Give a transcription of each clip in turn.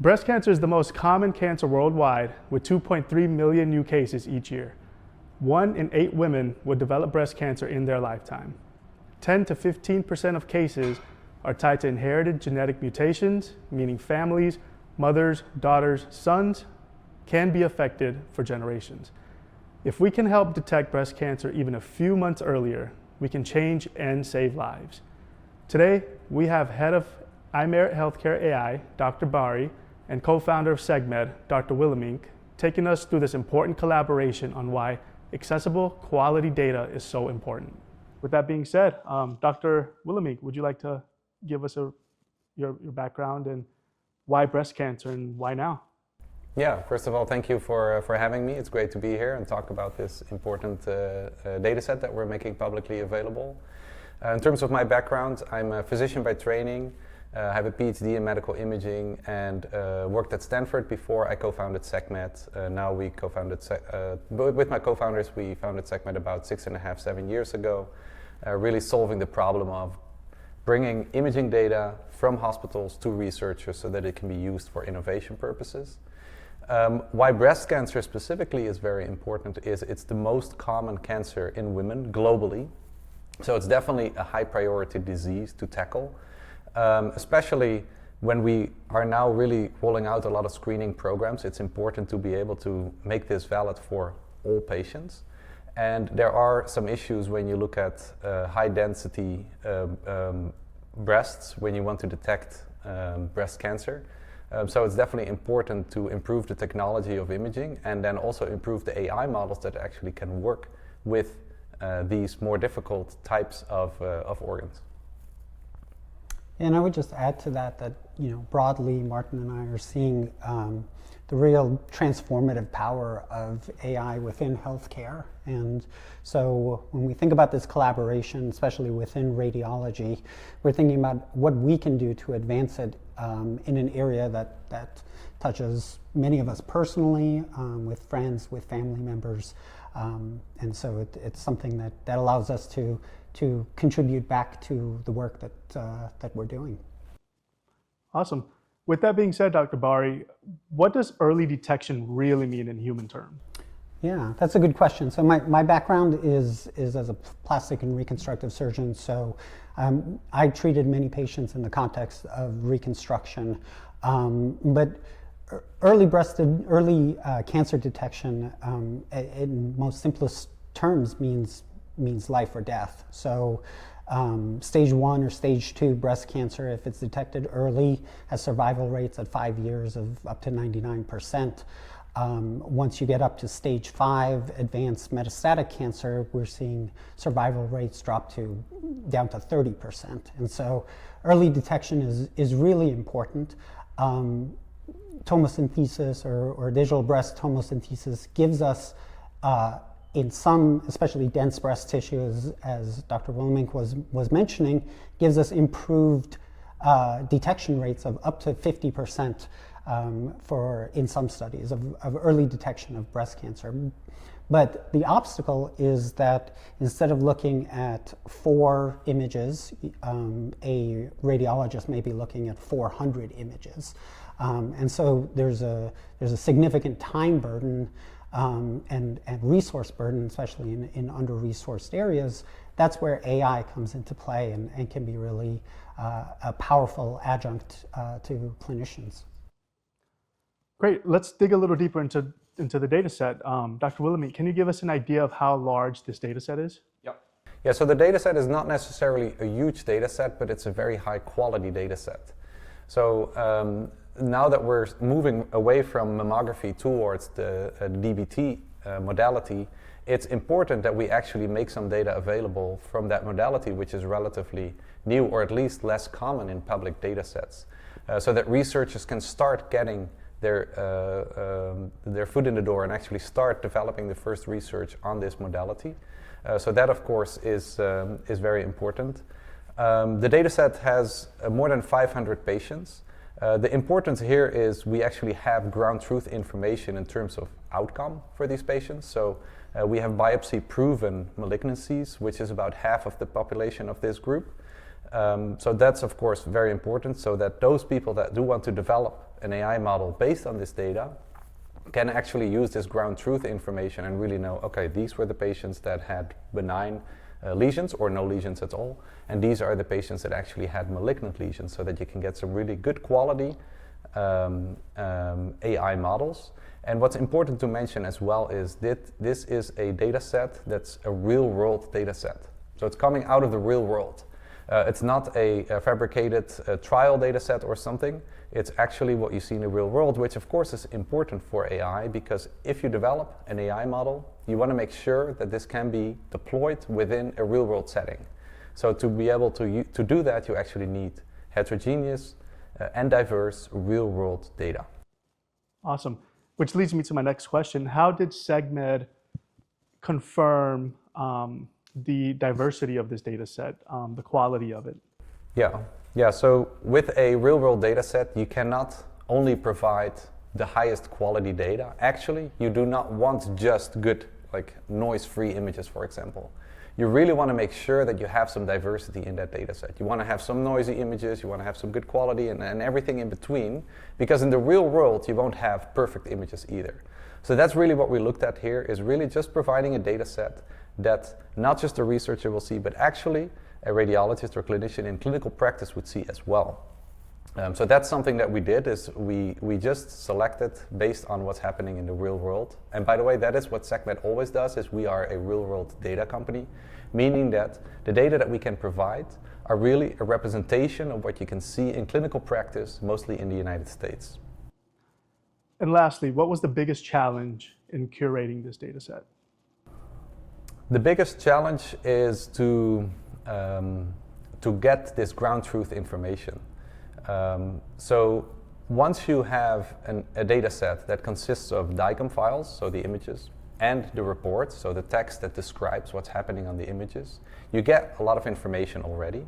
Breast cancer is the most common cancer worldwide, with 2.3 million new cases each year. 1 in 8 women would develop breast cancer in their lifetime. 10 to 15% of cases are tied to inherited genetic mutations, meaning families, mothers, daughters, sons can be affected for generations. If we can help detect breast cancer even a few months earlier, we can change and save lives. Today, we have head of iMerit Healthcare AI, Dr. Bari, and co-founder of Segmed, Dr. Willemink, taking us through this important collaboration on why accessible, quality data is so important. With that being said, Dr. Willemink, would you like to give us your background and why breast cancer and why now? Yeah, first of all, thank you for having me. It's great to be here and talk about this important data set that we're making publicly available. In terms of my background, I'm a physician by training. I have a PhD in medical imaging and worked at Stanford before I co-founded Segmed. Now we co-founded, with my co-founders, we founded Segmed about 6.5, 7 years ago, really solving the problem of bringing imaging data from hospitals to researchers so that it can be used for innovation purposes. Why breast cancer specifically is very important is it's the most common cancer in women globally. So it's definitely a high priority disease to tackle. Especially when we are now really rolling out a lot of screening programs, it's important to be able to make this valid for all patients. And there are some issues when you look at high density breasts when you want to detect breast cancer. So it's definitely important to improve the technology of imaging and then also improve the AI models that actually can work with these more difficult types of organs. And I would just add to that broadly, Martin and I are seeing the real transformative power of AI within healthcare. And so when we think about this collaboration, especially within radiology, we're thinking about what we can do to advance it in an area that touches many of us personally, with friends, with family members. And so it's something that allows us to contribute back to the work that we're doing. Awesome. With that being said, Dr. Bari, what does early detection really mean in human terms? Yeah, that's a good question. So my background is as a plastic and reconstructive surgeon. So I treated many patients in the context of reconstruction. But early cancer detection, in most simplest terms, means life or death. So stage 1 or stage 2 breast cancer, if it's detected early, has survival rates at 5 years of up to 99%. Once you get up to stage 5 advanced metastatic cancer, we're seeing survival rates drop down to 30%. And so early detection is really important. Tomosynthesis or digital breast tomosynthesis gives us in some, especially dense breast tissue, as Dr. Willemink was mentioning, gives us improved detection rates of up to 50% in some studies of early detection of breast cancer. But the obstacle is that instead of looking at 4 images, a radiologist may be looking at 400 images. And so there's a significant time burden and resource burden, especially in under-resourced areas. That's where AI comes into play and can be really a powerful adjunct to clinicians. Great. Let's dig a little deeper into the data set. Dr. Willemink, can you give us an idea of how large this data set is? Yep. Yeah, so the data set is not necessarily a huge data set, but it's a very high quality data set. So now that we're moving away from mammography towards the DBT modality, it's important that we actually make some data available from that modality, which is relatively new or at least less common in public data sets, so that researchers can start getting their foot in the door and actually start developing the first research on this modality. So that, of course, is very important. The data set has more than 500 patients. The importance here is we actually have ground truth information in terms of outcome for these patients. So we have biopsy-proven malignancies, which is about half of the population of this group. So that's, of course, very important, so that those people that do want to develop an AI model based on this data can actually use this ground truth information and really know, okay, these were the patients that had benign lesions or no lesions at all, and these are the patients that actually had malignant lesions, so that you can get some really good quality AI models. And what's important to mention as well is that this is a data set that's a real world data set. So it's coming out of the real world. It's not a fabricated trial data set or something. It's actually what you see in the real world, which of course is important for AI, because if you develop an AI model, you want to make sure that this can be deployed within a real world setting. So to be able to do that, you actually need heterogeneous and diverse real world data. Awesome. Which leads me to my next question. How did Segmed confirm the diversity of this data set, the quality of it? Yeah. So with a real-world data set, you cannot only provide the highest quality data. Actually, you do not want just good, like noise-free images, for example. You really want to make sure that you have some diversity in that data set. You want to have some noisy images, you want to have some good quality, and everything in between, because in the real world, you won't have perfect images either. So that's really what we looked at here, is really just providing a data set that not just a researcher will see, but actually a radiologist or clinician in clinical practice would see as well. So that's something that we did, is we just selected based on what's happening in the real world. And by the way, that is what Segmed always does, is we are a real world data company, meaning that the data that we can provide are really a representation of what you can see in clinical practice, mostly in the United States. And lastly, what was the biggest challenge in curating this data set? The biggest challenge is to get this ground truth information. So once you have a data set that consists of DICOM files, so the images, and the reports, so the text that describes what's happening on the images, you get a lot of information already,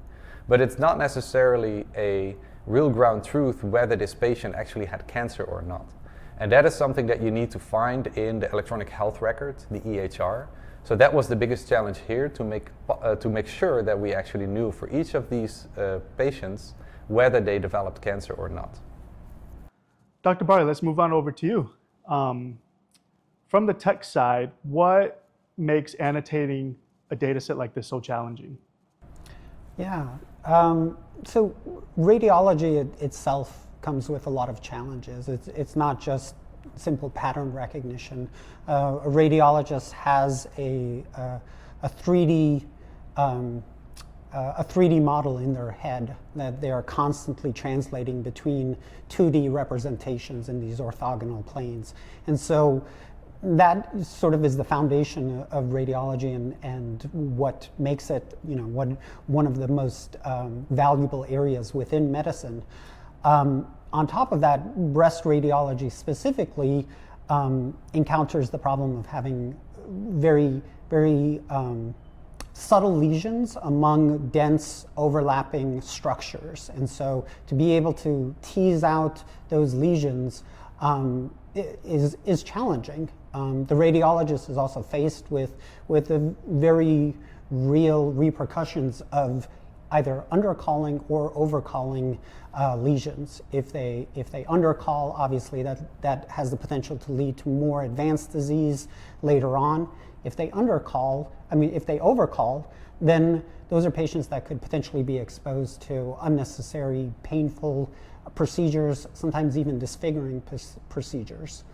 but it's not necessarily a real ground truth whether this patient actually had cancer or not. And that is something that you need to find in the electronic health record, the EHR. So that was the biggest challenge here, to make sure that we actually knew for each of these patients whether they developed cancer or not. Dr. Barley, let's move on over to you. From the tech side, what makes annotating a data set like this so challenging? Yeah, so radiology itself comes with a lot of challenges. It's not just simple pattern recognition. A radiologist has a 3D model in their head that they are constantly translating between 2D representations in these orthogonal planes. And so that sort of is the foundation of radiology and what makes it, one of the most valuable areas within medicine. On top of that, breast radiology specifically encounters the problem of having very, very subtle lesions among dense overlapping structures. And so to be able to tease out those lesions is challenging. The radiologist is also faced with the very real repercussions of either undercalling or overcalling lesions. If they undercall, obviously that has the potential to lead to more advanced disease later on. If they overcall, then those are patients that could potentially be exposed to unnecessary, painful procedures, sometimes even disfiguring procedures.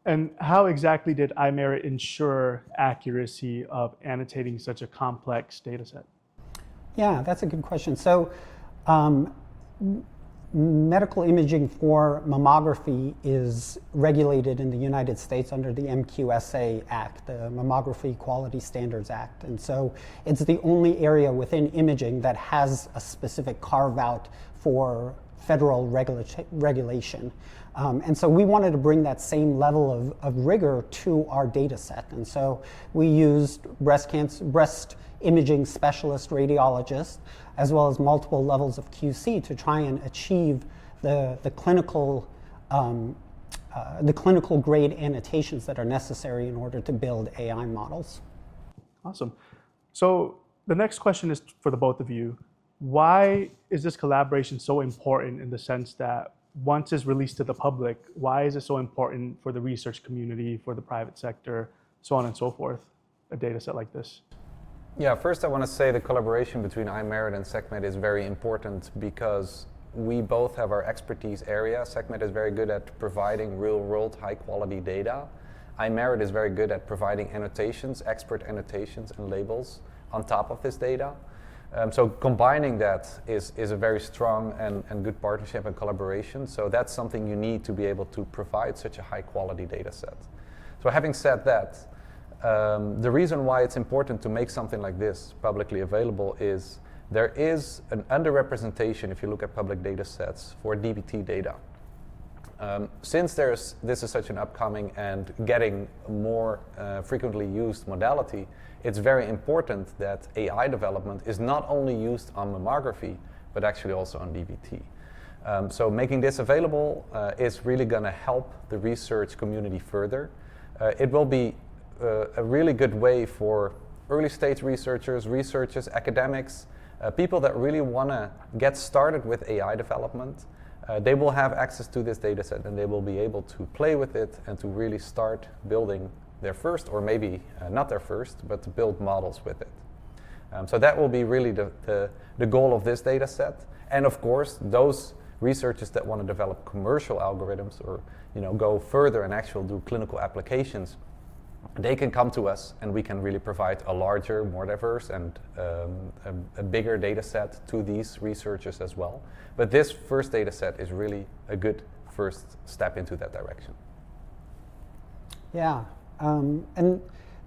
And how exactly did iMerit ensure accuracy of annotating such a complex data set? Yeah, that's a good question. So medical imaging for mammography is regulated in the United States under the MQSA Act, the Mammography Quality Standards Act. And so it's the only area within imaging that has a specific carve-out for federal regulation. And so we wanted to bring that same level of rigor to our data set. And so we used breast imaging specialist radiologists, as well as multiple levels of QC to try and achieve the clinical grade annotations that are necessary in order to build AI models. Awesome. So the next question is for the both of you. Why is this collaboration so important in the sense that once it's released to the public, why is it so important for the research community, for the private sector, so on and so forth, a data set like this? Yeah, first I want to say the collaboration between iMerit and Segmed is very important because we both have our expertise area. Segmed is very good at providing real-world, high-quality data. iMerit is very good at providing annotations, expert annotations and labels on top of this data. So combining that is a very strong and good partnership and collaboration. So that's something you need to be able to provide such a high-quality data set. So having said that, the reason why it's important to make something like this publicly available is there is an underrepresentation, if you look at public data sets, for DBT data. Since this is such an upcoming and getting more frequently used modality, it's very important that AI development is not only used on mammography, but actually also on DBT. So making this available is really going to help the research community further. It will be a really good way for early stage researchers, academics, people that really want to get started with AI development. They will have access to this data set and they will be able to play with it and to really start building their first, or maybe not their first, but to build models with it. So that will be really the goal of this data set. And of course, those researchers that want to develop commercial algorithms or go further and actually do clinical applications, they can come to us and we can really provide a larger, more diverse and a bigger data set to these researchers as well. But this first data set is really a good first step into that direction. Yeah, and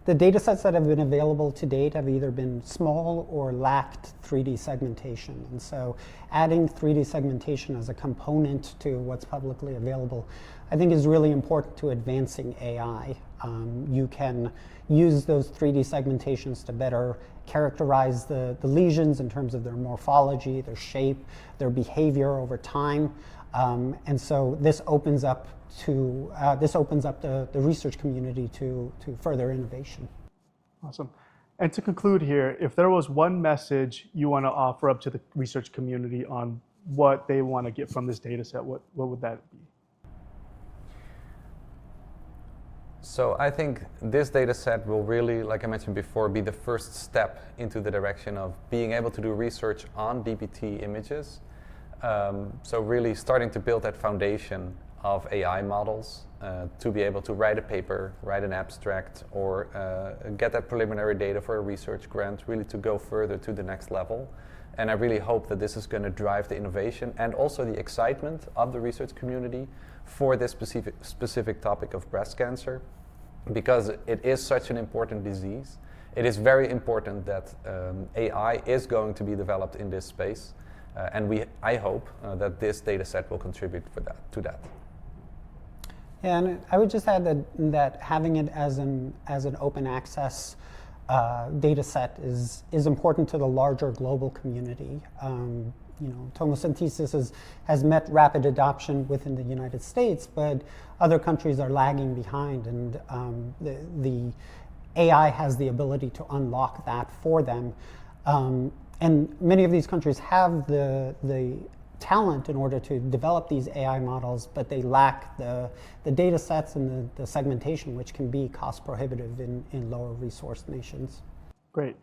the data sets that have been available to date have either been small or lacked 3D segmentation. And so adding 3D segmentation as a component to what's publicly available, I think is really important to advancing AI. You can use those 3D segmentations to better characterize the lesions in terms of their morphology, their shape, their behavior over time. And so this opens up the research community to further innovation. Awesome. And to conclude here, if there was one message you want to offer up to the research community on what they want to get from this data set, what would that be? So I think this data set will really, like I mentioned before, be the first step into the direction of being able to do research on DBT images. So really starting to build that foundation of AI models to be able to write a paper, write an abstract, or get that preliminary data for a research grant, really to go further to the next level. And I really hope that this is going to drive the innovation and also the excitement of the research community for this specific topic of breast cancer, because it is such an important disease. It is very important that AI is going to be developed in this space, and I hope that this data set will contribute to that. And I would just add that having it as an open access data set is important to the larger global community. Tomosynthesis has met rapid adoption within the United States, but other countries are lagging behind, and the AI has the ability to unlock that for them. And many of these countries have the talent in order to develop these AI models, but they lack the data sets and the segmentation, which can be cost prohibitive in lower resourced nations. Great.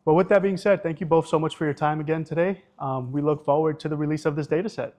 Well, with that being said, thank you both so much for your time again today. We look forward to the release of this data set.